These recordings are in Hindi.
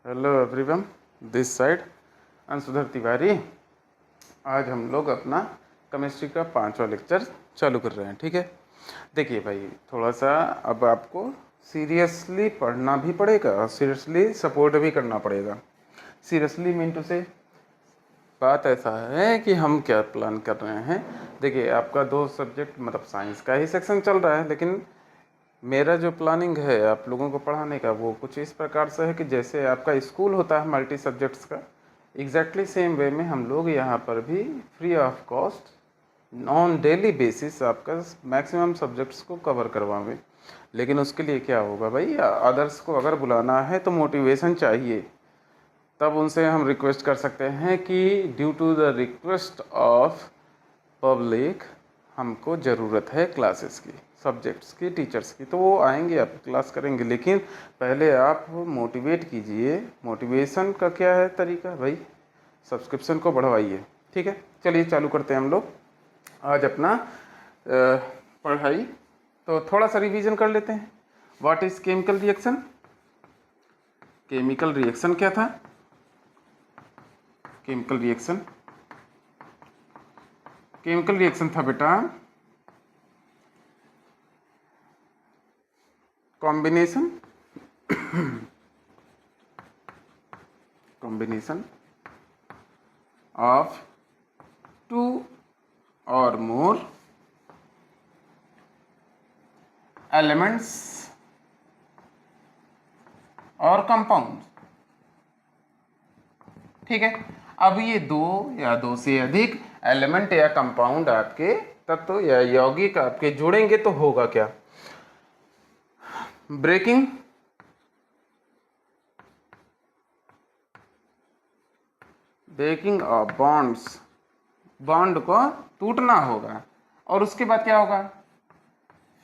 Hello everyone, this side Anshudhar Tiwari. आज हम लोग अपना केमिस्ट्री का 5वां लेक्चर चालू कर रहे हैं। ठीक है, देखिए भाई, थोड़ा सा अब आपको सीरियसली पढ़ना भी पड़ेगा और सीरियसली सपोर्ट भी करना पड़ेगा। सीरियसली मीन टू से बात ऐसा है कि हम क्या प्लान कर रहे हैं। देखिए, आपका 2 सब्जेक्ट मतलब साइंस का ही सेक्शन चल रहा है, लेकिन मेरा जो प्लानिंग है आप लोगों को पढ़ाने का वो कुछ इस प्रकार से है कि जैसे आपका स्कूल होता है मल्टी सब्जेक्ट्स का, एग्जैक्टली सेम वे में हम लोग यहाँ पर भी free of cost on daily basis आपका मैक्सिमम सब्जेक्ट्स को कवर करवाएंगे। लेकिन उसके लिए क्या होगा भाई, अदर्स को अगर बुलाना है तो मोटिवेशन चाहिए। तब उनसे हम रिक्वेस्ट कर सकते हैं कि due to the request of public हमको ज़रूरत है क्लासेस की, सब्जेक्ट्स की, टीचर्स की, तो वो आएंगे, आप क्लास करेंगे। लेकिन पहले आप मोटिवेट कीजिए। मोटिवेशन का क्या है तरीका भाई, सब्सक्रिप्शन को बढ़वाइए। ठीक है, चलिए चालू करते हैं हम लोग आज अपना पढ़ाई। तो थोड़ा सा रिवीजन कर लेते हैं। What is chemical reaction. Chemical reaction क्या था? केमिकल रिएक्शन था बेटा combination of two or more elements और कंपाउंड। ठीक है, अब ये 2 या 2 से अधिक एलिमेंट या कंपाउंड आपके तत्व या यौगिक आपके जुड़ेंगे तो होगा क्या? ब्रेकिंग ऑफ बॉन्ड्स, बॉन्ड को टूटना होगा। और उसके बाद क्या होगा?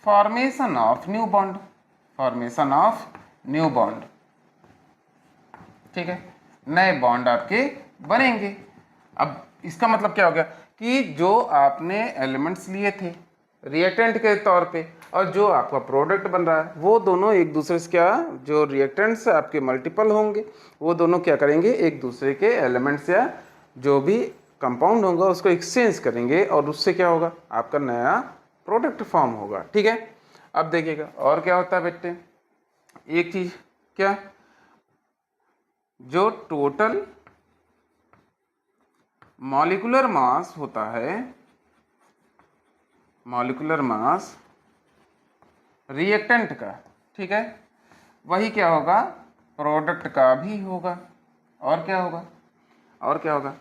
फॉर्मेशन ऑफ न्यू बॉन्ड, ठीक है, नए बॉन्ड आपके बनेंगे। अब इसका मतलब क्या हो गया कि जो आपने एलिमेंट्स लिए थे रिएक्टेंट के तौर पे और जो आपका प्रोडक्ट बन रहा है वो दोनों एक दूसरे से क्या, जो रिएक्टेंट्स आपके मल्टीपल होंगे वो दोनों क्या करेंगे, एक दूसरे के एलिमेंट्स या जो भी कंपाउंड होगा उसको एक्सचेंज करेंगे और उससे क्या होगा, आपका नया प्रोडक्ट फॉर्म होगा। ठीक है, अब देखिएगा और क्या होता है बेटे, एक चीज क्या, जो टोटल मॉलिक्यूलर मास होता है, मॉलिक्यूलर मास रिएक्टेंट का, ठीक है, वही क्या होगा, प्रोडक्ट का भी होगा। और क्या होगा,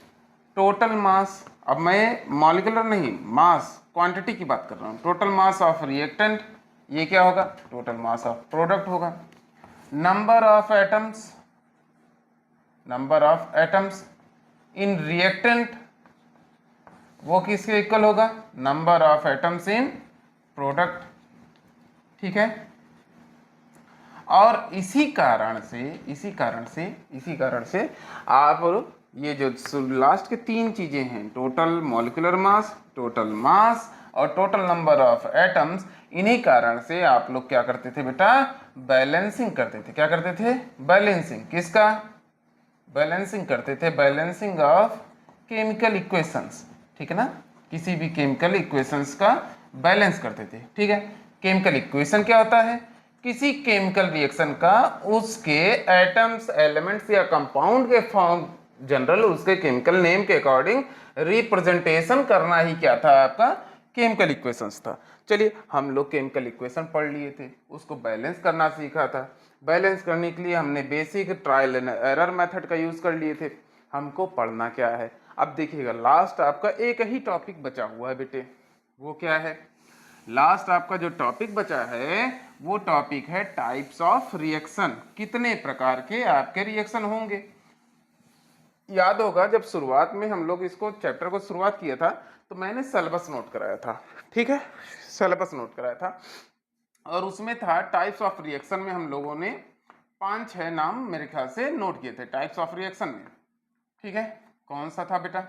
टोटल मास। अब मैं मॉलिक्यूलर नहीं, मास क्वांटिटी की बात कर रहा हूँ। टोटल मास ऑफ रिएक्टेंट, ये क्या होगा, टोटल मास ऑफ प्रोडक्ट होगा। Number of atoms in reactant, वो किसके इक्वल होगा, number of atoms in product. ठीक है, और इसी कारण से आप ये जो लास्ट के 3 चीजें हैं, total molecular mass, total mass और टोटल नंबर ऑफ एटम्स, इन्हीं कारण से आप लोग क्या करते थे बेटा, बैलेंसिंग करते थे। क्या करते थे, बैलेंसिंग। किसका बैलेंसिंग करते थे, बैलेंसिंग ऑफ केमिकल इक्वेशंस। ठीक है ना, किसी भी केमिकल इक्वेशंस का बैलेंस करते थे। ठीक है, केमिकल इक्वेशन क्या होता है, किसी केमिकल रिएक्शन का उसके एटम्स, एलिमेंट्स या कंपाउंड के फॉर्म, जनरल उसके केमिकल नेम के अकॉर्डिंग रिप्रेजेंटेशन करना ही क्या था, आपका केमिकल इक्वेशंस था। चलिए, हम लोग केमिकल इक्वेशन पढ़ लिए थे, उसको बैलेंस करना सीखा था। बैलेंस करने के लिए हमने basic trial and error method का यूज कर लिए थे। हमको पढ़ना क्या है, अब देखिएगा, लास्ट आपका एक ही टॉपिक बचा हुआ है बेटे। वो क्या है, लास्ट आपका जो टॉपिक बचा है वो टॉपिक है टाइप्स ऑफ रिएक्शन। कितने प्रकार के आपके रिएक्शन होंगे। याद होगा जब शुरुआत में हम लोग इसको चैप्टर को शुरुआत किया था तो मैंने सिलेबस नोट कराया था। ठीक है, सिलेबस नोट कराया था और उसमें था टाइप्स ऑफ रिएक्शन में हम लोगों ने 5-6 नाम मेरे ख्याल से नोट किए थे टाइप्स ऑफ रिएक्शन में। ठीक है, कौन सा था बेटा,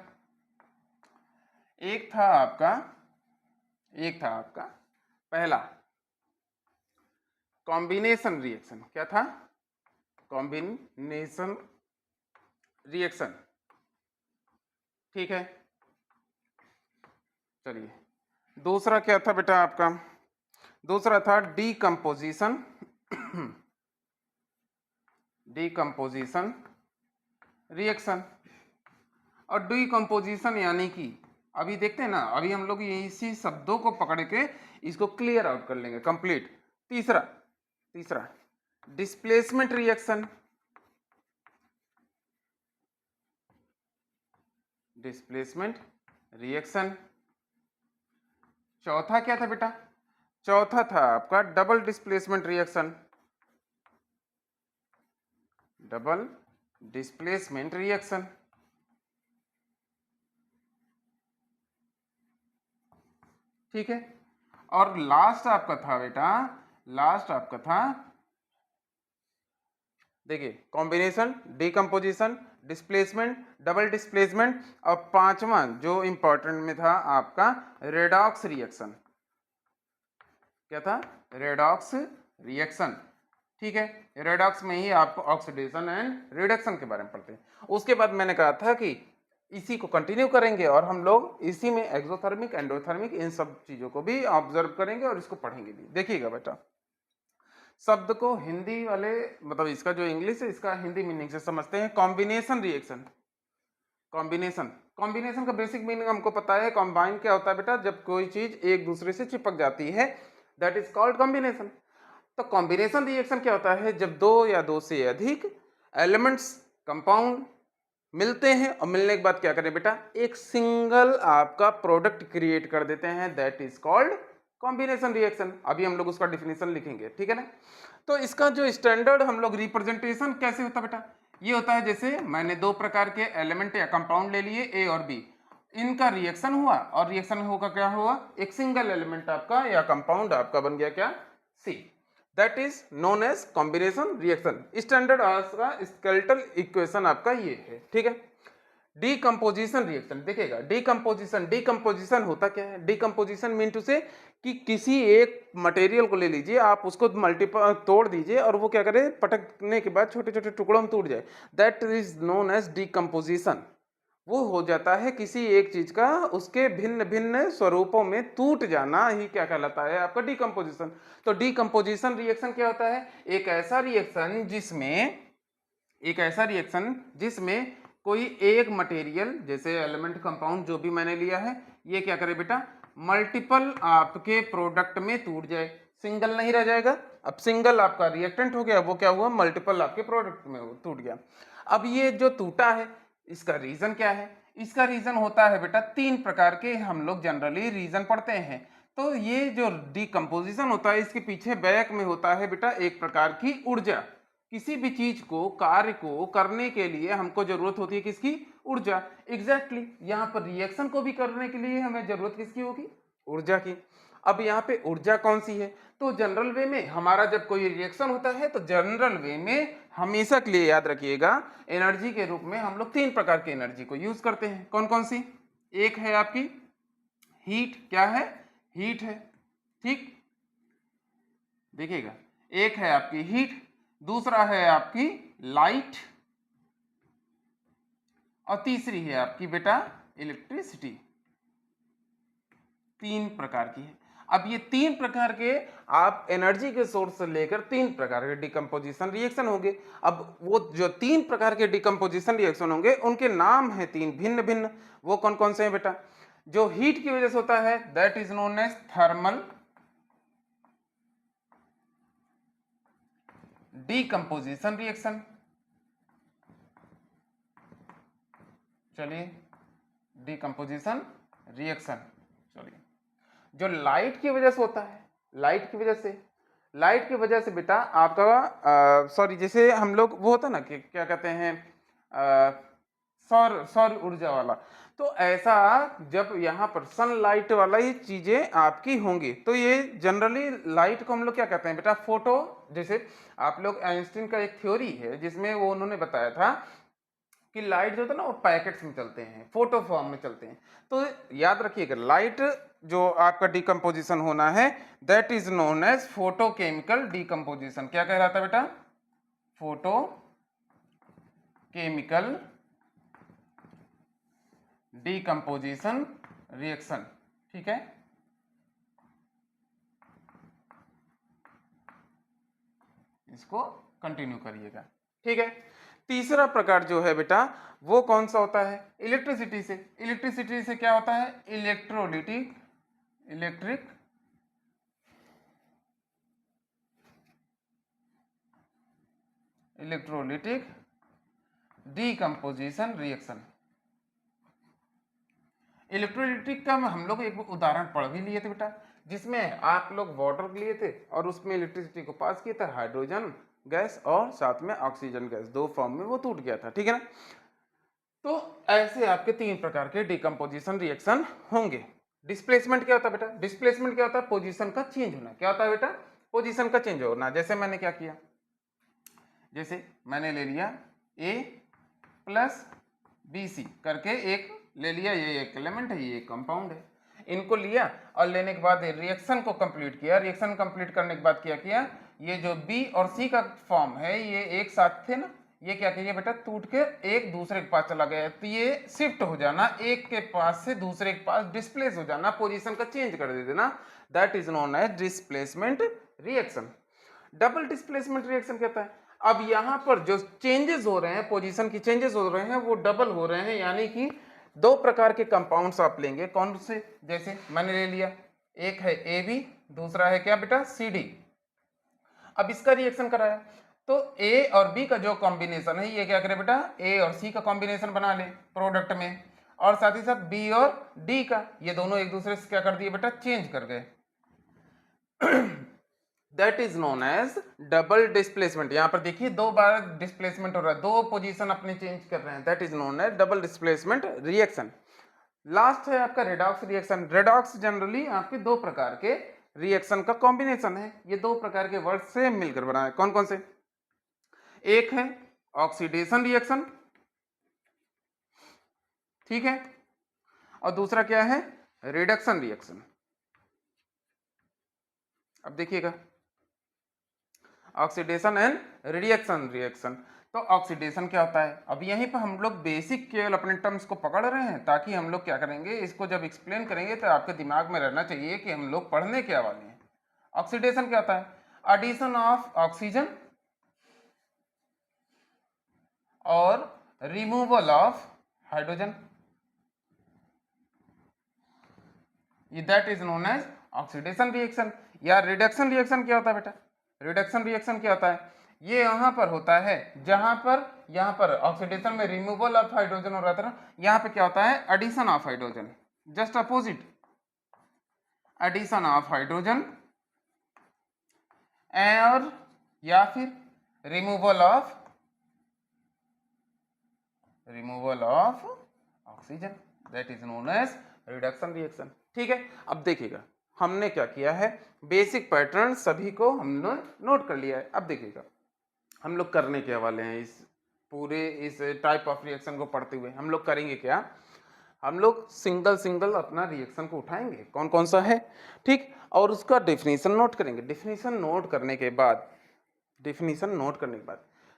एक था आपका पहला कॉम्बिनेशन रिएक्शन। क्या था, कॉम्बिनेशन रिएक्शन। ठीक है, चलिए दूसरा क्या था बेटा आपका, दूसरा था डीकम्पोजिशन। Decomposition reaction. और डीकम्पोजिशन यानी कि अभी देखते हैं ना, अभी हम लोग ये इसी शब्दों को पकड़ के इसको क्लियर आउट कर लेंगे कंप्लीट। तीसरा तीसरा डिस्प्लेसमेंट रिएक्शन। Displacement reaction. चौथा क्या था बेटा, चौथा था आपका double displacement reaction. Double displacement reaction. ठीक है, और लास्ट आपका था बेटा, लास्ट आपका था देखिए combination, decomposition, displacement, double displacement, और पांचवा जो इंपॉर्टेंट में था आपका रेडॉक्स रिएक्शन। क्या था, रेडॉक्स रिएक्शन। ठीक है, रेडॉक्स में ही आप ऑक्सीडेशन एंड रिडक्शन के बारे में पढ़ते हैं। उसके बाद मैंने कहा था कि इसी को कंटिन्यू करेंगे और हम लोग इसी में एक्सोथर्मिक, एंडोथर्मिक, इन सब चीजों को भी ऑब्जर्व करेंगे और इसको पढ़ेंगे भी। देखिएगा बेटा, शब्द को हिंदी वाले मतलब इसका जो इंग्लिश है इसका हिंदी मीनिंग से समझते हैं। Combination reaction. कॉम्बिनेशन, कॉम्बिनेशन का बेसिक मीनिंग हमको पता है। कॉम्बाइन क्या होता है बेटा, जब कोई चीज एक दूसरे से चिपक जाती है, दैट इज कॉल्ड कॉम्बिनेशन। तो कॉम्बिनेशन रिएक्शन क्या होता है, जब दो या दो से अधिक एलिमेंट्स कंपाउंड मिलते हैं और मिलने के बाद क्या करें बेटा, एक सिंगल आपका प्रोडक्ट क्रिएट कर देते हैं, that is called combination reaction. अभी हम लोग उसका डिफिनेशन लिखेंगे, ठीक है ना। तो इसका जो स्टैंडर्ड हम लोग रिप्रेजेंटेशन कैसे होता है बेटा, ये होता है जैसे मैंने दो प्रकार के एलिमेंट या कंपाउंड ले लिए ए और बी, इनका रिएक्शन हुआ और रिएक्शन होकर क्या हुआ, एक सिंगल एलिमेंट आपका या कंपाउंड आपका बन गया क्या, see. That is known as combination reaction. Standard का स्केलेटल इक्वेशन आपका ये है, ठीक है। डीकम्पोजिशन रिएक्शन देखिएगा, डीकम्पोजिशन, डीकम्पोजिशन होता क्या है, डीकम्पोजिशन मीन टू से कि किसी एक मटेरियल को ले लीजिए, आप उसको मल्टीपल तोड़ दीजिए और वो क्या करे, पटकने के बाद छोटे छोटे टुकड़ों में टूट जाए, that is known as decomposition. वो हो जाता है किसी एक चीज का उसके भिन्न भिन्न स्वरूपों में टूट जाना ही क्या कहलाता है आपका डीकम्पोजिशन। तो डीकम्पोजिशन रिएक्शन क्या होता है, एक ऐसा रिएक्शन जिसमें कोई एक मटेरियल जैसे एलिमेंट कंपाउंड जो भी मैंने लिया है, ये क्या करे बेटा, मल्टीपल आपके प्रोडक्ट में टूट जाए, सिंगल नहीं रह जाएगा। अब सिंगल आपका रिएक्टेंट हो गया, वो क्या हुआ, मल्टीपल आपके प्रोडक्ट में टूट गया। अब ये जो टूटा है इसका रीजन क्या है, इसका रीजन होता है बेटा तीन प्रकार के, हम लोग जनरली रीजन पढ़ते हैं। तो ये जो डीकम्पोजिशन होता है इसके पीछे बैक में होता है बेटा एक प्रकार की ऊर्जा। किसी भी चीज को, कार्य को करने के लिए हमको जरूरत होती है किसकी, ऊर्जा। एग्जैक्टली यहाँ पर रिएक्शन को भी करने के लिए हमें जरूरत किसकी होगी, ऊर्जा की। अब यहाँ पे ऊर्जा कौन सी है, तो जनरल वे में हमारा जब कोई रिएक्शन होता है तो जनरल वे में हमेशा के लिए याद रखिएगा, एनर्जी के रूप में हम लोग तीन प्रकार की एनर्जी को यूज करते हैं। कौन कौन सी, एक है आपकी हीट, क्या है, हीट है, ठीक, देखिएगा, एक है आपकी हीट, दूसरा है आपकी लाइट, और तीसरी है आपकी बेटा इलेक्ट्रिसिटी। तीन प्रकार की है। अब ये तीन प्रकार के आप एनर्जी के सोर्स से लेकर तीन प्रकार के डिकम्पोजिशन रिएक्शन होंगे। अब वो जो तीन प्रकार के डिकम्पोजिशन रिएक्शन होंगे उनके नाम है तीन भिन्न भिन्न। वो कौन कौन से हैं बेटा, जो हीट की वजह से होता है that is known as thermal decomposition reaction. चलिए डीकम्पोजिशन रिएक्शन, चलिए जो लाइट की वजह से होता है, लाइट की वजह से बेटा आपका सॉरी जैसे हम लोग वो होता ना कि क्या कहते हैं सौर सौर ऊर्जा वाला, तो ऐसा जब यहाँ पर सनलाइट वाला ही चीजें आपकी होंगी तो ये जनरली लाइट को हम लोग क्या कहते हैं बेटा, फोटो। जैसे आप लोग आइंस्टीन का एक थ्योरी है जिसमें वो उन्होंने बताया था कि लाइट जो होता है ना वो पैकेट्स में चलते हैं, फोटो फॉर्म में चलते हैं। तो याद रखिएगा लाइट जो आपका डिकम्पोजिशन होना है that is known as photochemical decomposition. क्या कह रहा था बेटा, फोटो केमिकल डीकंपोजिशन रिएक्शन। ठीक है, इसको कंटिन्यू करिएगा। ठीक है, तीसरा प्रकार जो है बेटा वो कौन सा होता है? इलेक्ट्रिसिटी से। इलेक्ट्रिसिटी से क्या होता है? Electrolytic electrolytic decomposition reaction. Electrolytic का हम लोग एक उदाहरण पढ़ भी लिए थे बेटा, जिसमें आप लोग वाटर लिए थे और उसमें इलेक्ट्रिसिटी को पास किया था, हाइड्रोजन गैस और साथ में ऑक्सीजन गैस, दो फॉर्म में वो टूट गया था। ठीक है ना? तो ऐसे आपके तीन प्रकार के डिकम्पोजिशन रिएक्शन होंगे। डिस्प्लेसमेंट क्या होता है बेटा? डिस्प्लेसमेंट क्या होता है? पोजीशन का चेंज होना। क्या होता है बेटा? पोजीशन का चेंज होना। जैसे मैंने क्या किया, जैसे मैंने ले लिया A प्लस BC करके एक ले लिया, ये एक एलिमेंट है, ये एक कंपाउंड है, इनको लिया और लेने के बाद रिएक्शन को कंप्लीट किया। रिएक्शन कंप्लीट करने के बाद क्या किया, ये जो B और C का फॉर्म है ये एक साथ थे ना, ये क्या किया बेटा, टूट के एक दूसरे के पास चला गया। तो ये शिफ्ट हो जाना, एक के पास से दूसरे के पास डिस्प्लेस हो जाना, पोजीशन का चेंज कर देना, that is known as displacement reaction. Double displacement reaction कहता है अब यहां पर जो चेंजेस हो रहे हैं, पोजीशन की चेंजेस हो रहे हैं, वो डबल हो रहे हैं, यानी कि दो प्रकार के कंपाउंड्स आप लेंगे। कौन से? जैसे मैंने ले लिया, एक है AB, दूसरा है क्या बेटा, CD। अब इसका रिएक्शन कराया तो A और B का जो कॉम्बिनेशन है, ये क्या करे बेटा, A और C का कॉम्बिनेशन बना ले प्रोडक्ट में, और साथ ही साथ B और D का, ये दोनों एक दूसरे से क्या कर दिए बेटा, चेंज कर गए। That is known as double displacement. यहां पर देखिए दो बार डिस्प्लेसमेंट हो रहा है, दो पोजीशन अपने चेंज कर रहे हैं, that is known as double displacement reaction. Last है आपका रेडॉक्स रिएक्शन। रेडॉक्स जनरली आपके दो प्रकार के रिएक्शन का कॉम्बिनेशन है, ये दो प्रकार के वर्ड से मिलकर बना है। कौन कौन से? एक है ऑक्सीडेशन रिएक्शन, ठीक है, और दूसरा क्या है, रिडक्शन रिएक्शन। अब देखिएगा, ऑक्सीडेशन एंड रिडक्शन रिएक्शन। तो ऑक्सीडेशन क्या होता है, अब यहीं पर हम लोग बेसिक केवल अपने टर्म्स को पकड़ रहे हैं, ताकि हम लोग क्या करेंगे, इसको जब एक्सप्लेन करेंगे तो आपके दिमाग में रहना चाहिए कि हम लोग पढ़ने क्या वाले हैं। ऑक्सीडेशन क्या होता है? एडिशन ऑफ ऑक्सीजन और removal of hydrogen, that is known as oxidation reaction. या रिडक्शन रिएक्शन क्या होता है बेटा? रिडक्शन रिएक्शन क्या होता है? ये यहां पर होता है जहां पर यहां पर ऑक्सीडेशन में रिमूवल ऑफ हाइड्रोजन हो रहा था ना, यहां पे क्या होता है, addition of hydrogen, just opposite, addition of hydrogen, और या फिर removal of oxygen, that is known as reduction reaction. ठीक है, अब देखिएगा हमने क्या किया है, बेसिक पैटर्न सभी को हमने नोट कर लिया है। अब देखिएगा हम लोग करने क्या वाले हैं, इस पूरे इस टाइप ऑफ रिएक्शन को पढ़ते हुए हम लोग करेंगे क्या, हम लोग सिंगल सिंगल अपना रिएक्शन को उठाएंगे, कौन कौन सा है, ठीक, और उसका डेफिनेशन नोट करेंगे। डेफिनेशन नोट करने के बाद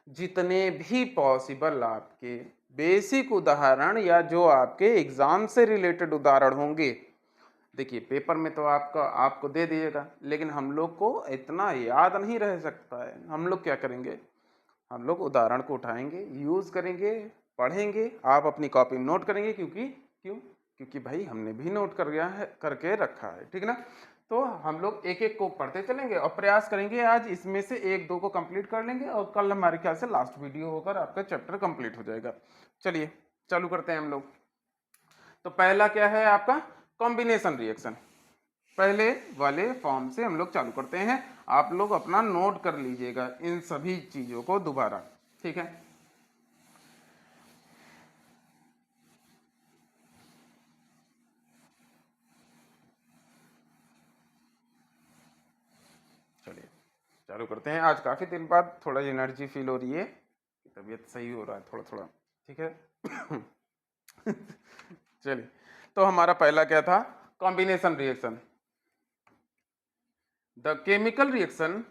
जितने भी पॉसिबल आपके बेसिक उदाहरण या जो आपके एग्जाम से रिलेटेड उदाहरण होंगे, देखिए पेपर में तो आपको दे दिएगा, लेकिन हम लोग को इतना याद नहीं रह सकता है। हम लोग क्या करेंगे, हम लोग उदाहरण को उठाएंगे, यूज करेंगे, पढ़ेंगे, आप अपनी कॉपी में नोट करेंगे, क्योंकि भाई हमने भी नोट करके रखा है, ठीक ना। तो हम लोग एक एक को पढ़ते चलेंगे और प्रयास करेंगे आज इसमें से एक दो को कंप्लीट कर लेंगे, और कल हमारे ख्याल से लास्ट वीडियो होकर आपका चैप्टर कंप्लीट हो जाएगा। चलिए चालू करते हैं हम लोग। तो पहला क्या है आपका, कॉम्बिनेशन रिएक्शन। पहले वाले फॉर्म से हम लोग चालू करते हैं, आप लोग अपना नोट कर लीजिएगा इन सभी चीजों को दोबारा, ठीक है। चलिए चालू करते हैं। आज काफी दिन बाद थोड़ा एनर्जी फील हो रही है, तबीयत सही हो रहा है थोड़ा थोड़ा, ठीक है। चलिए, तो हमारा पहला क्या था, combination reaction. The chemical reaction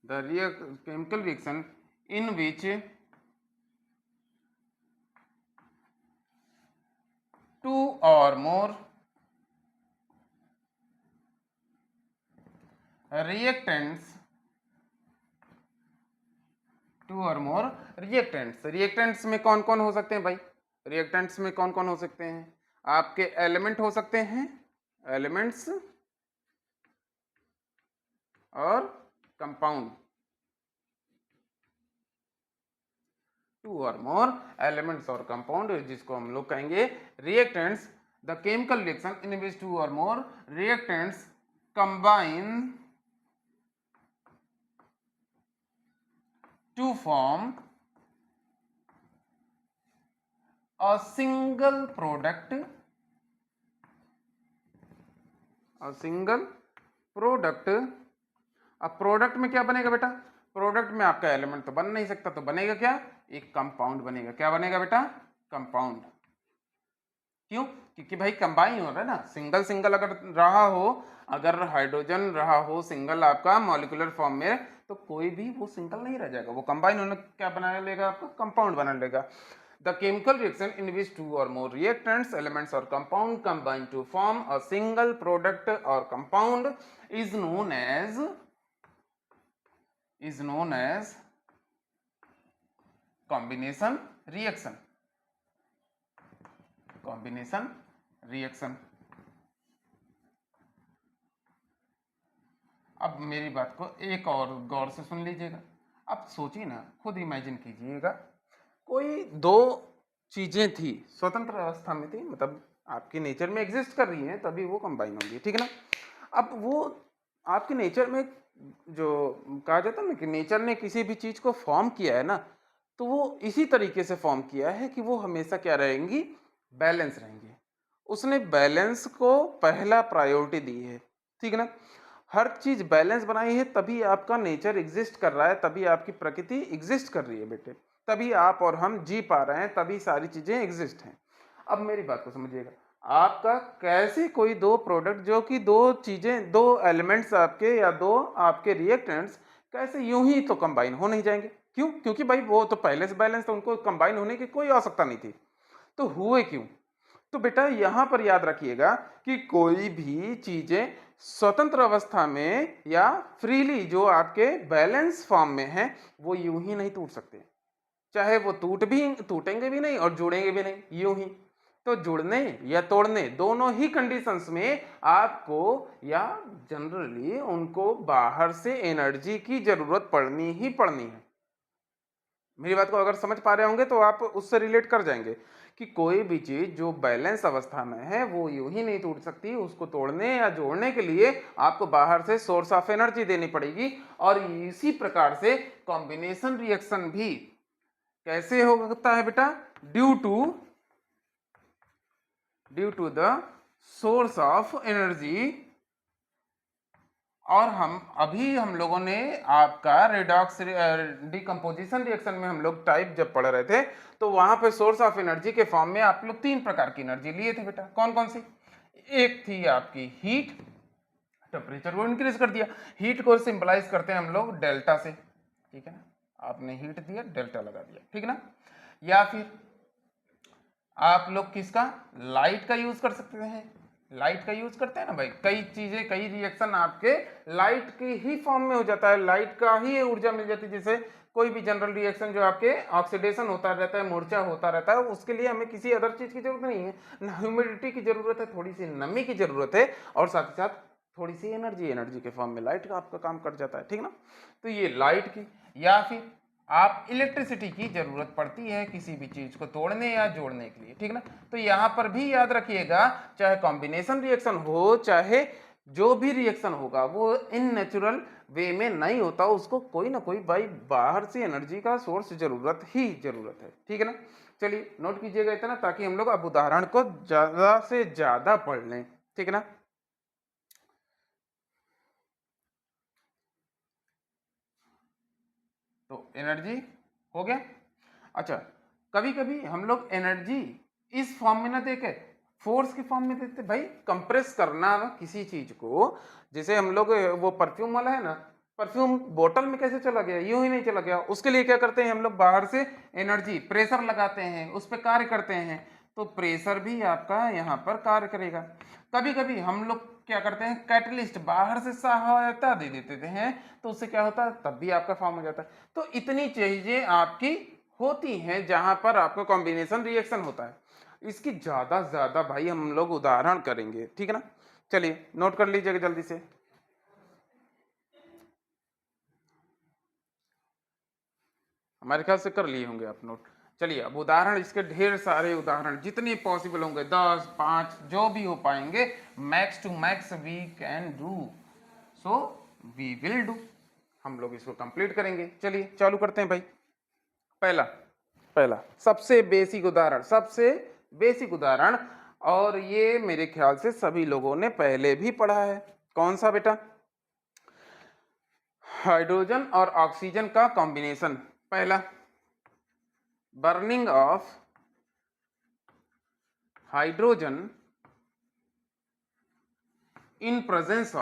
the chemical reaction in which two और मोर रिएक्टेंट्स रिएक्टेंट्स में कौन कौन हो सकते हैं भाई? रिएक्टेंट्स में कौन कौन हो सकते हैं? आपके एलिमेंट हो सकते हैं, एलिमेंट्स और कंपाउंड, टू और मोर एलिमेंट्स और कंपाउंड, जिसको हम लोग कहेंगे reactants. The chemical reaction in which two और more reactants combine to form a single product, अब प्रोडक्ट में क्या बनेगा बेटा? प्रोडक्ट में आपका एलिमेंट तो बन नहीं सकता, तो बनेगा क्या? एक कंपाउंड बनेगा। क्या बनेगा बेटा? कंपाउंड। क्यों? क्योंकि भाई कंबाइन हो रहा है ना, सिंगल सिंगल अगर रहा हो, अगर हाइड्रोजन रहा हो सिंगल आपका मॉलिक्यूलर फॉर्म में, तो कोई भी वो सिंगल नहीं रह जाएगा, वो कंबाइन होने क्या बना लेगा? आपका कंपाउंड बना लेगा। The chemical reaction in which two or more reactants, elements or compound combine to form a single product or compound is known as combination reaction. Combination reaction. अब मेरी बात को एक और गौर से सुन लीजिएगा। अब सोचिए ना, खुद इमेजिन कीजिएगा, कोई दो चीजें थी, स्वतंत्र अवस्था में थी, मतलब आपके नेचर में एग्जिस्ट कर रही हैं, तभी वो कंबाइन होंगी, ठीक है ना। अब वो आपके नेचर में जो कहा जाता है ना कि नेचर ने किसी भी चीज को फॉर्म किया है ना, तो वो इसी तरीके से फॉर्म किया है कि वो हमेशा क्या रहेंगी? बैलेंस रहेंगी। उसने बैलेंस को पहला प्रायोरिटी दी है, ठीक है ना। हर चीज बैलेंस बनाई है, तभी आपका नेचर एग्जिस्ट कर रहा है, तभी आपकी प्रकृति एग्जिस्ट कर रही है बेटे, तभी आप और हम जी पा रहे हैं, तभी सारी चीजें एग्जिस्ट हैं। अब मेरी बात को समझिएगा, आपका कैसे कोई दो प्रोडक्ट, जो कि दो चीजें, दो एलिमेंट्स आपके या दो आपके रिएक्टेंट्स, कैसे यूं ही तो कंबाइन हो नहीं जाएंगे? क्यों? क्योंकि भाई वो तो पहले से बैलेंस, तो उनको कंबाइन होने की कोई आवश्यकता नहीं थी। तो हुए क्यों? तो बेटा यहां पर याद रखिएगा कि कोई भी चीजें स्वतंत्र अवस्था में या फ्रीली जो आपके बैलेंस फॉर्म में है, वो यूं ही नहीं टूट सकते, चाहे वो टूटेंगे भी नहीं और जुड़ेंगे भी नहीं, यूं ही। तो जुड़ने या तोड़ने दोनों ही कंडीशंस में आपको या जनरली उनको बाहर से एनर्जी की जरूरत पड़नी ही पड़नी है। मेरी बात को अगर समझ पा रहे होंगे तो आप उससे रिलेट कर जाएंगे कि कोई भी चीज जो बैलेंस अवस्था में है वो यूं ही नहीं टूट सकती, उसको तोड़ने या जोड़ने के लिए आपको बाहर से सोर्स ऑफ एनर्जी देनी पड़ेगी। और इसी प्रकार से कॉम्बिनेशन रिएक्शन भी कैसे होता है बेटा? Due to the source of energy. और हम लोगों ने आपका रिडॉक्स डिकम्पोजिशन रिएक्शन में हम लोग टाइप जब पढ़ रहे थे, तो वहां पे सोर्स ऑफ एनर्जी के फॉर्म में आप लोग तीन प्रकार की एनर्जी लिए थे बेटा। कौन कौन सी? एक थी आपकी हीट, टेम्परेचर को इंक्रीज कर दिया, हीट को सिंबलाइज करते हैं हम लोग डेल्टा से, ठीक है ना, आपने हीट दिया, डेल्टा लगा दिया, ठीक है ना। या फिर आप लोग किसका? लाइट का यूज कर सकते हैं, लाइट का यूज करते हैं ना भाई, कई चीजें, कई रिएक्शन आपके लाइट की ही फॉर्म में हो जाता है, लाइट का ही ऊर्जा मिल जाती है। जैसे कोई भी जनरल रिएक्शन जो आपके ऑक्सीडेशन होता रहता है, मूर्छा होता रहता है, उसके लिए हमें किसी अदर चीज की जरूरत नहीं है, ना ह्यूमिडिटी की जरूरत है, थोड़ी सी नमी की जरूरत है, और साथ ही साथ थोड़ी सी एनर्जी के फॉर्म में लाइट का आपका काम कर जाता है, ठीक ना। तो ये लाइट की, या फिर आप इलेक्ट्रिसिटी की जरूरत पड़ती है किसी भी चीज को तोड़ने या जोड़ने के लिए, ठीक ना। तो यहां पर भी याद रखिएगा, चाहे कॉम्बिनेशन रिएक्शन हो, चाहे जो भी रिएक्शन होगा, वो इन नेचुरल वे में नहीं होता, उसको कोई ना कोई भाई बाहर से एनर्जी का सोर्स जरूरत है, ठीक है ना। चलिए नोट कीजिएगा इतना, ताकि हम लोग अब उदाहरण को ज्यादा से ज्यादा पढ़ लें, ठीक है ना। तो एनर्जी हो गया। अच्छा, कभी कभी हम लोग एनर्जी इस फॉर्म में ना देके फोर्स के फॉर्म में देते भाई। कंप्रेस करना ना किसी चीज को, जैसे हम लोग वो परफ्यूम वाला है ना, परफ्यूम बोतल में कैसे चला गया? यूं ही नहीं चला गया। उसके लिए क्या करते हैं हम लोग, बाहर से एनर्जी प्रेशर लगाते हैं, उस पर कार्य करते हैं, तो प्रेशर भी आपका यहाँ पर कार्य करेगा। कभी कभी हम लोग क्या करते हैं, कैटलिस्ट बाहर से सहायता दे देते हैं, तो उससे क्या होता है, तब भी आपका फॉर्म हो जाता है। तो इतनी चीजें आपकी होती हैं जहां पर आपका कॉम्बिनेशन रिएक्शन होता है। इसकी ज्यादा से ज्यादा भाई हम लोग उदाहरण करेंगे, ठीक है ना। चलिए नोट कर लीजिएगा जल्दी से। हमारे ख्याल से कर लिए होंगे आप नोट। चलिए अब उदाहरण, इसके ढेर सारे उदाहरण जितने पॉसिबल होंगे, 10 5 जो भी हो पाएंगे, max to max we can do, so we will do. हम लोग इसको कंप्लीट करेंगे। चलिए चालू करते हैं भाई। पहला पहला सबसे बेसिक उदाहरण, सबसे बेसिक उदाहरण, और ये मेरे ख्याल से सभी लोगों ने पहले भी पढ़ा है। कौन सा बेटा? हाइड्रोजन और ऑक्सीजन का कॉम्बिनेशन। पहला, burning of hydrogen in presence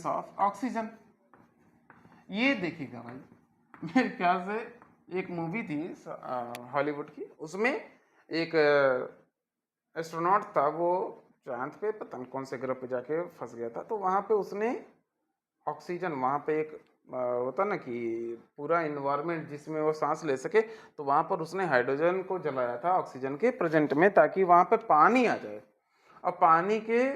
of oxygen. ये देखिएगा भाई, मेरे ख्याल से एक मूवी थी हॉलीवुड की, उसमें एक एस्ट्रोनॉट था, वो चांद पे पता नहीं कौन से ग्रह पे जाके फंस गया था, तो वहां पे उसने ऑक्सीजन, वहां पे एक होता ना कि पूरा इन्वायरमेंट जिसमें वो सांस ले सके, तो वहां पर उसने हाइड्रोजन को जलाया था ऑक्सीजन के प्रेजेंट में, ताकि वहां पे पानी आ जाए, और पानी के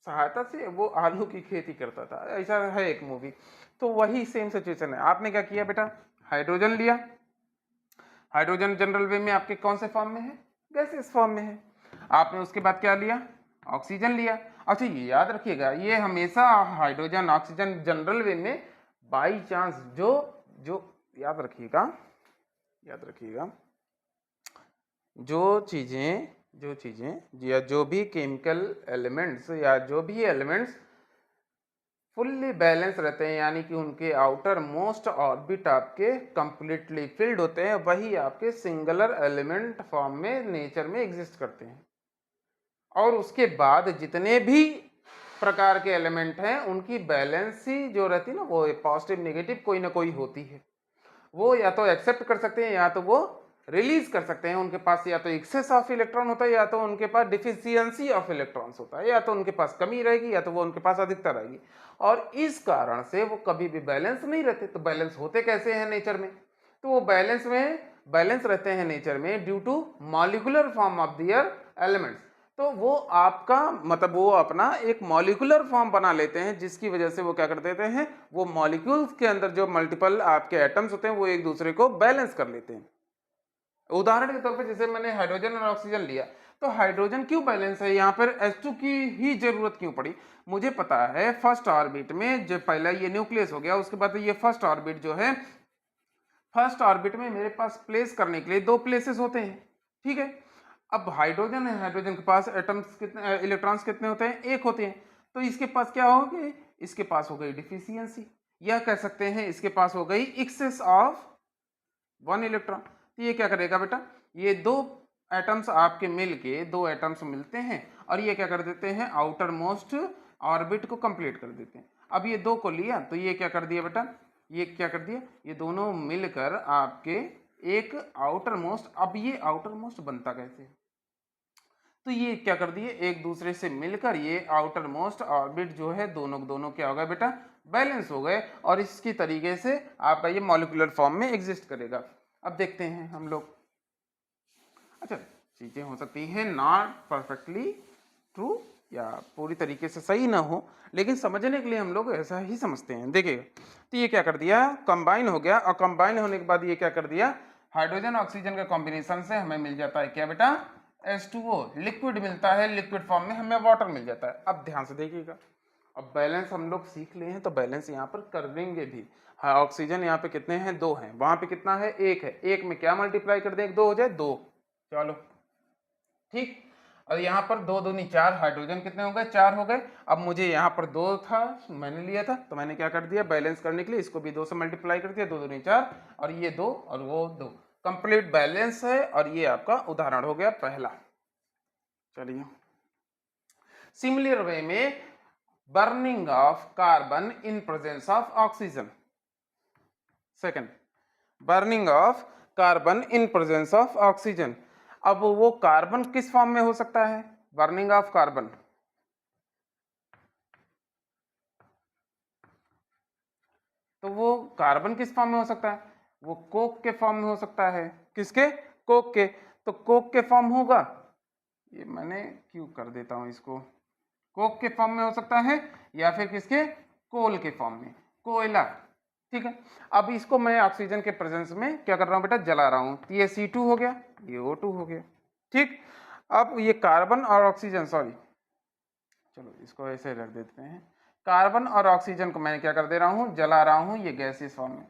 सहायता से वो आलू की खेती करता था। ऐसा है एक मूवी। तो वही सेम सिचुएशन है। आपने क्या किया बेटा, हाइड्रोजन लिया। हाइड्रोजन जनरल वे में आपके कौन से फॉर्म में है, गैसियस फॉर्म में है। आपने उसके बाद क्या लिया, ऑक्सीजन लिया। अच्छा ये याद रखिएगा, ये हमेशा हाइड्रोजन ऑक्सीजन जनरल वे में बाई चांस जो जो याद रखिएगा, याद रखिएगा, जो चीजें या जो भी केमिकल एलिमेंट्स या जो भी एलिमेंट्स फुल्ली बैलेंस रहते हैं, यानी कि उनके आउटर मोस्ट ऑर्बिट आपके कंप्लीटली फिल्ड होते हैं, वही आपके सिंगुलर एलिमेंट फॉर्म में नेचर में एग्जिस्ट करते हैं। और उसके बाद जितने भी प्रकार के एलिमेंट हैं, उनकी बैलेंसी जो रहती है ना, वो पॉजिटिव नेगेटिव कोई ना कोई होती है। वो या तो एक्सेप्ट कर सकते हैं, या तो वो रिलीज कर सकते हैं। उनके पास या तो एक्सेस ऑफ इलेक्ट्रॉन होता है, या तो उनके पास डिफिशियंसी ऑफ इलेक्ट्रॉन्स होता है, या तो उनके पास कमी रहेगी, या तो वो उनके पास अधिकता रहेगी। और इस कारण से वो कभी भी बैलेंस नहीं रहते। तो बैलेंस होते कैसे हैं नेचर में, तो वो बैलेंस रहते हैं नेचर में due to molecular form of their elements. तो वो आपका मतलब वो अपना एक मॉलिक्यूलर फॉर्म बना लेते हैं, जिसकी वजह से वो क्या कर देते हैं, वो मॉलिक्यूल्स के अंदर जो मल्टीपल आपके एटम्स होते हैं, वो एक दूसरे को बैलेंस कर लेते हैं। उदाहरण के तौर पर जैसे मैंने हाइड्रोजन और ऑक्सीजन लिया, तो हाइड्रोजन क्यों बैलेंस है, यहाँ पर H2 की ही जरूरत क्यों पड़ी? मुझे पता है फर्स्ट ऑर्बिट में जो पहला ये न्यूक्लियस हो गया, उसके बाद ये फर्स्ट ऑर्बिट जो है, फर्स्ट ऑर्बिट में मेरे पास प्लेस करने के लिए दो प्लेसेस होते हैं, ठीक है। अब हाइड्रोजन है, हाइड्रोजन के पास एटम्स कितने, इलेक्ट्रॉन्स कितने होते हैं, एक होते हैं। तो इसके पास क्या हो गई, इसके पास हो गई डिफिशियंसी, या कह सकते हैं इसके पास हो गई एक्सेस ऑफ वन इलेक्ट्रॉन। तो ये क्या करेगा बेटा, ये दो एटम्स आपके मिलके, दो एटम्स मिलते हैं, और ये क्या कर देते हैं, आउटर मोस्ट ऑर्बिट को कंप्लीट कर देते हैं। अब ये दो को लिया, तो ये क्या कर दिया बेटा, ये क्या कर दिया, ये दोनों मिलकर आपके एक आउटर मोस्ट। अब ये आउटर मोस्ट बनता कैसे, तो ये क्या कर दिए, एक दूसरे से मिलकर ये आउटर मोस्ट ऑर्बिट जो है, दोनों दोनों क्या हो गए बेटा, बैलेंस हो गए, और इसकी तरीके से आपका ये मॉलिक्यूलर फॉर्म में एग्जिस्ट करेगा। अब देखते हैं हम लोग। अच्छा, चीजें हो सकती हैं नॉट परफेक्टली ट्रू, या पूरी तरीके से सही ना हो, लेकिन समझने के लिए हम लोग ऐसा ही समझते हैं। देखिएगा, तो ये क्या कर दिया, कंबाइन हो गया, और कंबाइन होने के बाद ये क्या कर दिया, हाइड्रोजन ऑक्सीजन का कॉम्बिनेशन से हमें मिल जाता है क्या बेटा, H2O, लिक्विड मिलता है, लिक्विड फॉर्म में हमें वाटर मिल जाता है। अब ध्यान से देखिएगा, अब बैलेंस हम लोग सीख लिए हैं, तो बैलेंस यहाँ पर कर देंगे भी। हाँ, ऑक्सीजन यहाँ पे कितने हैं, दो हैं, वहां पे कितना है, एक है, एक में क्या मल्टीप्लाई कर दें, एक दो हो जाए, दो, चलो ठीक। और यहाँ पर दो दूनी चार, हाइड्रोजन कितने हो गए, चार हो गए। अब मुझे यहाँ पर दो था, मैंने लिया था, तो मैंने क्या कर दिया, बैलेंस करने के लिए इसको भी दो से मल्टीप्लाई कर दिया, दो दूनी चार, और ये दो और वो दो, कंप्लीट बैलेंस है। और ये आपका उदाहरण हो गया पहला। चलिए सिमिलर वे में burning of carbon in presence of oxygen. Second, burning of carbon in presence of oxygen. अब वो कार्बन किस फॉर्म में हो सकता है? बर्निंग ऑफ कार्बन, तो वो कार्बन किस फॉर्म में हो सकता है? वो कोक के फॉर्म में हो सकता है। किसके? कोक के। तो कोक के फॉर्म होगा, ये मैंने क्यों कर देता हूं इसको, कोक के फॉर्म में हो सकता है या फिर किसके? कोल के फॉर्म में, कोयला। ठीक है, अब इसको मैं ऑक्सीजन के प्रेजेंस में क्या कर रहा हूं बेटा? जला रहा हूं, तो ये C2 हो गया, ये O2 हो गया। ठीक, अब ये कार्बन और ऑक्सीजन, सॉरी चलो इसको ऐसे रख देते हैं, कार्बन और ऑक्सीजन को मैं क्या कर दे रहा हूं? जला रहा हूं, ये गैसियस फॉर्म में।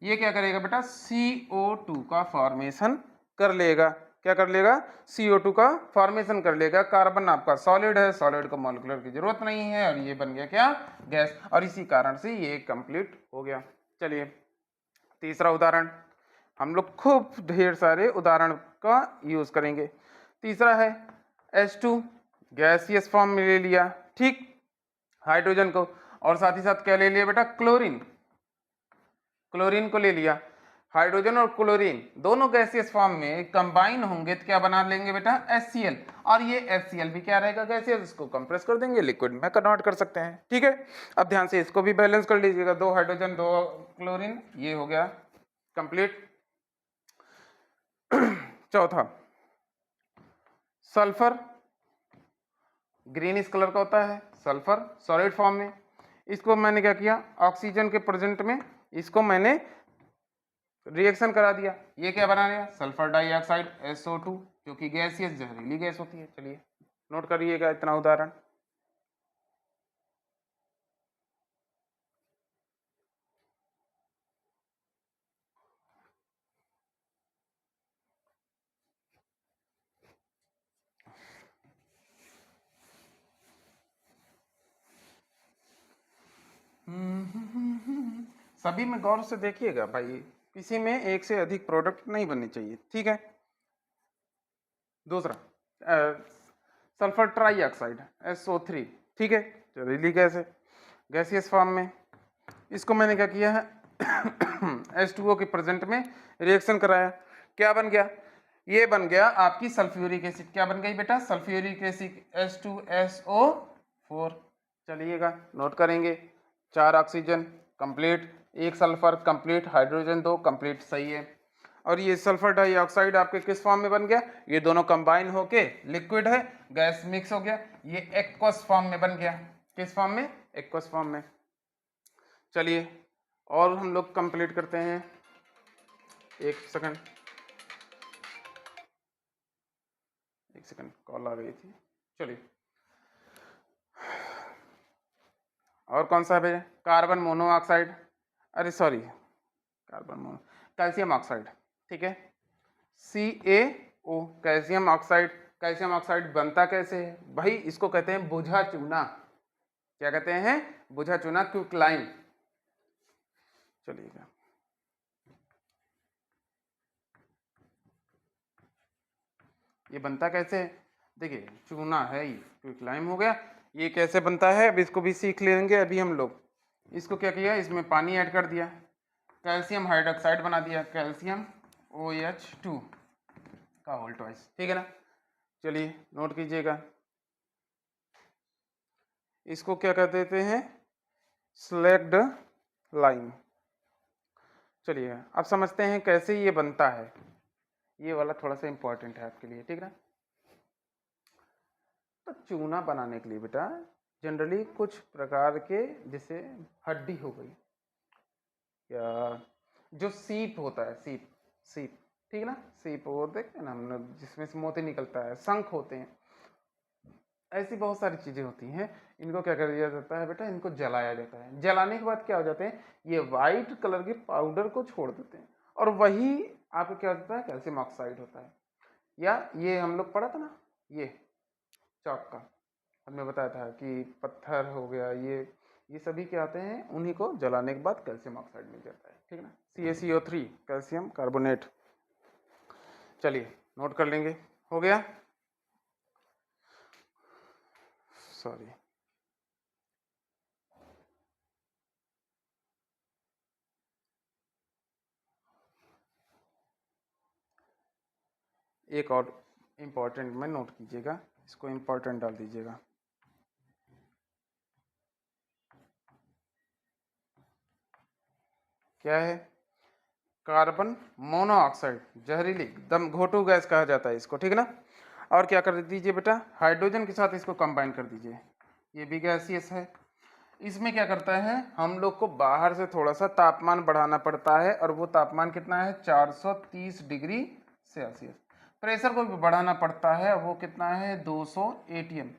ये क्या करेगा बेटा? CO2 का फॉर्मेशन कर लेगा। क्या कर लेगा? CO2 का फॉर्मेशन कर लेगा। कार्बन आपका सॉलिड है, सॉलिड को मॉलिक्यूलर की जरूरत नहीं है, और ये बन गया क्या? गैस। और इसी कारण से ये कंप्लीट हो गया। चलिए तीसरा उदाहरण, हम लोग खूब ढेर सारे उदाहरण का यूज करेंगे। तीसरा है H2, गैसियस फॉर्म में ले लिया, ठीक, हाइड्रोजन को, और साथ ही साथ क्या ले लिया बेटा? क्लोरीन, क्लोरीन को ले लिया। हाइड्रोजन और क्लोरीन दोनों गैसियस फॉर्म में कंबाइन होंगे तो क्या बना लेंगे बेटा? HCl। और ये HCl भी क्या रहेगा? गैसियस। इसको कंप्रेस कर देंगे, लिक्विड में कन्वर्ट कर सकते हैं। ठीक है, अब ध्यान से इसको भी बैलेंस कर लीजिएगा, 2 हाइड्रोजन 2 क्लोरीन, ये हो गया कंप्लीट। चौथा, सल्फर, ग्रीनिश कलर का होता है सल्फर, सॉलिड फॉर्म में। इसको मैंने क्या किया? ऑक्सीजन के प्रेजेंट में इसको मैंने रिएक्शन करा दिया, ये क्या बना लिया? सल्फर डाइऑक्साइड SO2, जो कि गैसियस जहरीली गैस होती है। चलिए नोट करिएगा इतना उदाहरण। सभी में गौर से देखिएगा भाई, किसी में एक से अधिक प्रोडक्ट नहीं बननी चाहिए। ठीक है, दूसरा सल्फर ट्राइऑक्साइड SO3, ठीक है, जहरीली गैस है, गैसियस फॉर्म में। इसको मैंने क्या किया है? H2O के प्रेजेंट में रिएक्शन कराया, क्या बन गया? ये बन गया आपकी सल्फ्यूरिक एसिड। क्या बन गई बेटा? Sulphuric acid H2SO4। चलिएगा नोट करेंगे, 4 oxygen complete, 1 sulphur complete, hydrogen 2 complete, सही है। और ये सल्फर डाइऑक्साइड आपके किस फॉर्म में बन गया? ये दोनों कंबाइन होके लिक्विड है, गैस मिक्स हो गया, ये एक्वस फॉर्म में बन गया। किस फॉर्म में? एक्वस फॉर्म में। चलिए और हम लोग कंप्लीट करते हैं, एक सेकंड कॉल आ गई थी। चलिए, और कौन सा है? कार्बन मोनोऑक्साइड, अरे sorry carbon mono, calcium oxide, ठीक है, CaO, calcium oxide. Calcium oxide बनता कैसे है भाई? इसको कहते हैं बुझा चूना। क्या कहते हैं? बुझा चूना, क्विकलाइम। चलिएगा, ये बनता कैसे है? देखिए चूना है, ये क्विकलाइम हो गया। ये कैसे बनता है अब इसको भी सीख लेंगे अभी हम लोग। इसको क्या किया? इसमें पानी ऐड कर दिया, कैल्शियम हाइड्रोक्साइड बना दिया, कैल्शियम OH2 का होल ट्वाइस, ठीक है ना। चलिए नोट कीजिएगा, इसको क्या कहते देते हैं? Slagged lime. चलिए अब समझते हैं कैसे ये बनता है। ये वाला थोड़ा सा इंपॉर्टेंट है आपके लिए, ठीक है ना। तो चूना बनाने के लिए बेटा जनरली कुछ प्रकार के, जैसे हड्डी हो गई, या जो सीप होता है, सीप सीप, ठीक है ना, सीप वो देखते हैं ना हम लोग, जिसमें से मोती निकलता है, शंख होते हैं, ऐसी बहुत सारी चीजें होती हैं। इनको क्या कर दिया जाता है बेटा? इनको जलाया जाता है। जलाने के बाद क्या हो जाते हैं? ये वाइट कलर के पाउडर को छोड़ देते हैं, और वही आपको क्या होता है? कैल्शियम ऑक्साइड होता है। या ये हम लोग पढ़ा था ना, ये चौक का हमने बताया था कि पत्थर हो गया, ये सभी क्या आते हैं? उन्हीं को जलाने के बाद कैल्शियम ऑक्साइड मिल जाता है, ठीक है ना, CaCO3, कैल्शियम कार्बोनेट। चलिए नोट कर लेंगे, हो गया। सॉरी, एक और इम्पोर्टेंट में नोट कीजिएगा, इसको इम्पोर्टेंट डाल दीजिएगा। क्या है? कार्बन मोनोऑक्साइड, जहरीली एकदम घोटू गैस कहा जाता है इसको, ठीक है ना। और क्या कर दीजिए बेटा, हाइड्रोजन के साथ इसको कंबाइन कर दीजिए, ये भी गैसियस है। इसमें क्या करता है, हम लोग को बाहर से थोड़ा सा तापमान बढ़ाना पड़ता है, और वो तापमान कितना है, 430 डिग्री सेल्सियस। प्रेशर को भी बढ़ाना पड़ता है, वो कितना है, 200 एटीएम।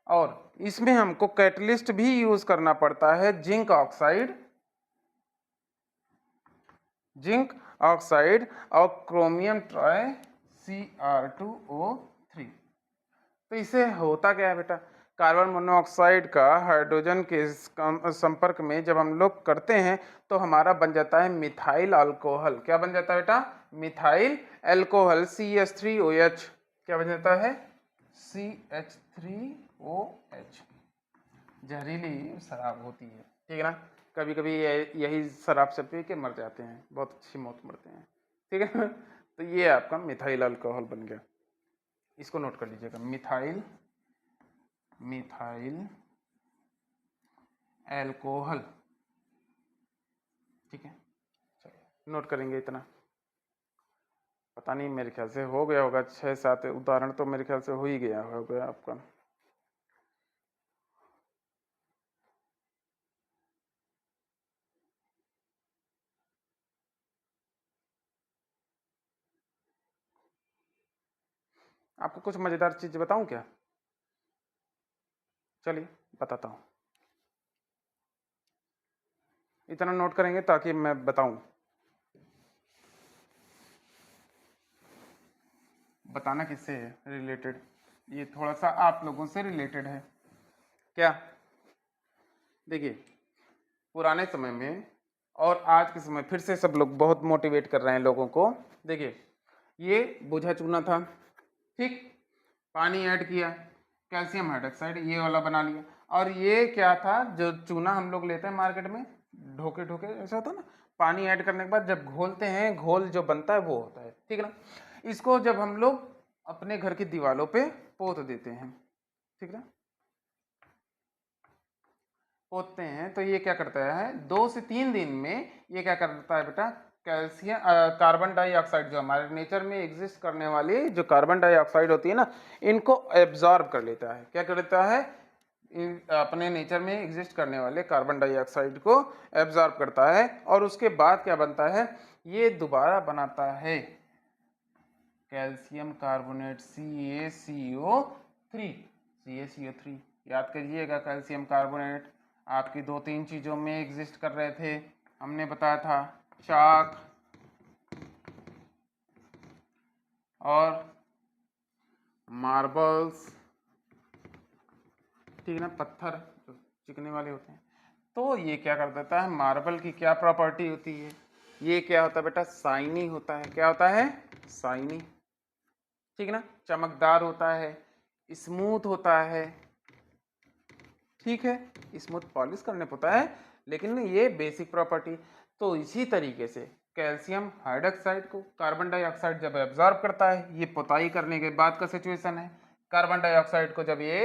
और इसमें हमको कैटलिस्ट भी यूज करना पड़ता है, जिंक ऑक्साइड और क्रोमियम ट्राई Cr2O3। तो इससे होता क्या है बेटा, कार्बन मोनोऑक्साइड का हाइड्रोजन के संपर्क में जब हम लोग करते हैं तो हमारा बन जाता है मिथाइल अल्कोहल। क्या बन जाता है बेटा, मिथाइल अल्कोहल CH3OH। क्या बन जाता है, CH3OH। जहरीली शराब होती है, ठीक है ना। कभी कभी यही शराब से पी के मर जाते हैं, बहुत अच्छी मौत मरते हैं, ठीक है ना। तो ये आपका मिथाइल अल्कोहल बन गया, इसको नोट कर लीजिएगा, मिथाइल अल्कोहल, ठीक है। चलिए नोट करेंगे इतना। पता नहीं, मेरे ख्याल से हो गया होगा, 6-7 उदाहरण तो मेरे ख्याल से हो ही गया होगा आपका। आपको कुछ मजेदार चीज बताऊं क्या? चलिए बताता हूं, इतना नोट करेंगे ताकि मैं बताऊं। बताना किससे है रिलेटेड, ये थोड़ा सा आप लोगों से रिलेटेड है। क्या? देखिए, पुराने समय में और आज के समय फिर से सब लोग बहुत मोटिवेट कर रहे हैं लोगों को। देखिए, ये बुझा चूना था, ठीक, पानी ऐड किया, कैल्शियम हाइड्रोक्साइड ये वाला बना लिया। और ये क्या था, जो चूना हम लोग लेते हैं मार्केट में, ढोके ढोके ऐसा होता है ना, पानी ऐड करने के बाद जब घोलते हैं, घोल जो बनता है वो होता है, ठीक है ना। इसको जब हम लोग अपने घर की दीवारों पे पोत देते हैं, ठीक है, पोतते हैं, तो ये क्या करता है, 2 से 3 दिन में ये क्या करता है बेटा, कैल्शियम कार्बन डाइऑक्साइड जो हमारे नेचर में एग्जिस्ट करने वाली जो कार्बन डाइऑक्साइड होती है ना, इनको एब्जॉर्ब कर लेता है। क्या कर लेता है, अपने नेचर में एग्जिस्ट करने वाले कार्बन डाइऑक्साइड को एब्जॉर्ब करता है, और उसके बाद क्या बनता है, ये दोबारा बनाता है कैल्शियम कार्बोनेट CaCO3। याद करिएगा, कैल्शियम कार्बोनेट आपकी 2-3 चीज़ों में एग्जिस्ट कर रहे थे, हमने बताया था, चाक और मार्बल्स, ठीक है ना, पत्थर जो चिकने वाले होते हैं। तो ये क्या कर देता है, मार्बल की क्या प्रॉपर्टी होती है, ये क्या होता है बेटा, शाइनी होता है। क्या होता है, शाइनी, ठीक है ना, चमकदार होता है, स्मूथ होता है, ठीक है, स्मूथ पॉलिश करने पड़ता है, लेकिन ये बेसिक प्रॉपर्टी। तो इसी तरीके से कैल्शियम हाइड्रोक्साइड को कार्बन डाइऑक्साइड जब एब्जॉर्ब करता है, ये पोताई करने के बाद का सिचुएशन है, कार्बन डाइऑक्साइड को जब ये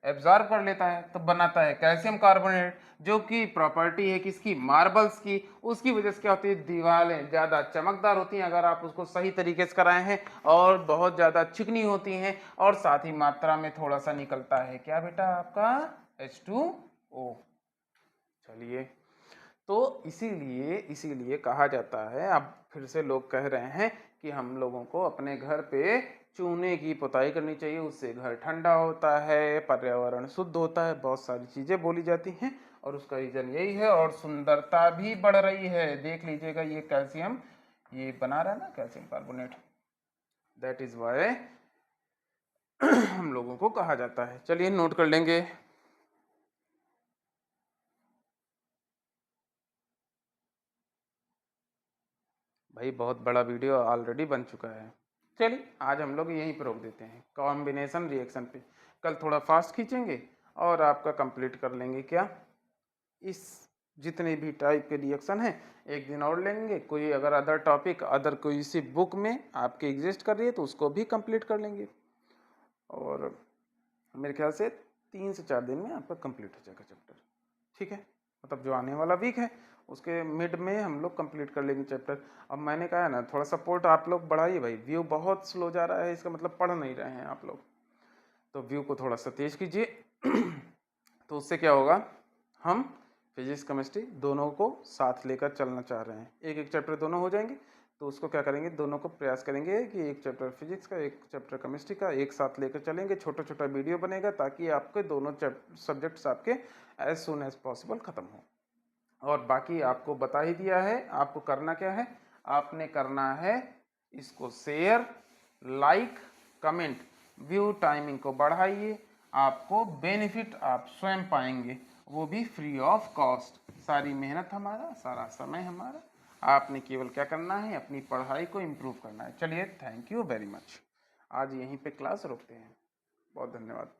एब्जॉर्ब कर लेता है तो बनाता है कैल्शियम कार्बोनेट, जो कि प्रॉपर्टी है किसकी, मार्बल्स की। उसकी वजह से क्या होती है, दीवारें ज़्यादा चमकदार होती हैं अगर आप उसको सही तरीके से कराए हैं, और बहुत ज़्यादा चिकनी होती हैं, और साथ ही मात्रा में थोड़ा सा निकलता है क्या बेटा, आपका H2O। चलिए, तो इसीलिए कहा जाता है, अब फिर से लोग कह रहे हैं कि हम लोगों को अपने घर पे चूने की पुताई करनी चाहिए, उससे घर ठंडा होता है, पर्यावरण शुद्ध होता है, बहुत सारी चीज़ें बोली जाती हैं, और उसका रीज़न यही है, और सुंदरता भी बढ़ रही है। देख लीजिएगा, ये कैल्शियम ये बना रहा है ना, calcium carbonate, that is why हम लोगों को कहा जाता है। चलिए नोट कर लेंगे। भाई बहुत बड़ा वीडियो ऑलरेडी बन चुका है, चलिए आज हम लोग यहीं पर रोक देते हैं, कॉम्बिनेशन रिएक्शन पे। कल थोड़ा फास्ट खींचेंगे और आपका कंप्लीट कर लेंगे क्या, इस जितने भी टाइप के रिएक्शन हैं एक दिन और लेंगे। कोई अगर अदर टॉपिक अदर कोई सी बुक में आपके एग्जिस्ट कर रही है तो उसको भी कंप्लीट कर लेंगे, और मेरे ख्याल से 3 से 4 दिन में आपका कंप्लीट हो जाएगा चैप्टर। ठीक है, मतलब जो आने वाला वीक है उसके मिड में हम लोग कंप्लीट कर लेंगे चैप्टर। अब मैंने कहा है ना, थोड़ा सपोर्ट आप लोग बढ़ाइए भाई, व्यू बहुत स्लो जा रहा है, इसका मतलब पढ़ नहीं रहे हैं आप लोग, तो व्यू को थोड़ा सा तेज कीजिए। तो उससे क्या होगा, हम फिजिक्स केमिस्ट्री दोनों को साथ लेकर चलना चाह रहे हैं, एक एक चैप्टर दोनों हो जाएंगे, तो उसको क्या करेंगे, दोनों को प्रयास करेंगे कि एक चैप्टर फिजिक्स का एक चैप्टर केमिस्ट्री का एक साथ लेकर चलेंगे, छोटा छोटा वीडियो बनेगा ताकि आपके दोनों सब्जेक्ट्स आपके एज सुन एज पॉसिबल ख़त्म हो। और बाकी आपको बता ही दिया है, आपको करना क्या है, आपने करना है इसको share, like, comment, view timing को बढ़ाइए, आपको बेनिफिट आप स्वयं पाएंगे, वो भी फ्री ऑफ कॉस्ट। सारी मेहनत हमारा, सारा समय हमारा, आपने केवल क्या करना है, अपनी पढ़ाई को इम्प्रूव करना है। चलिए, थैंक यू वेरी मच। आज यहीं पे क्लास रोकते हैं, बहुत धन्यवाद।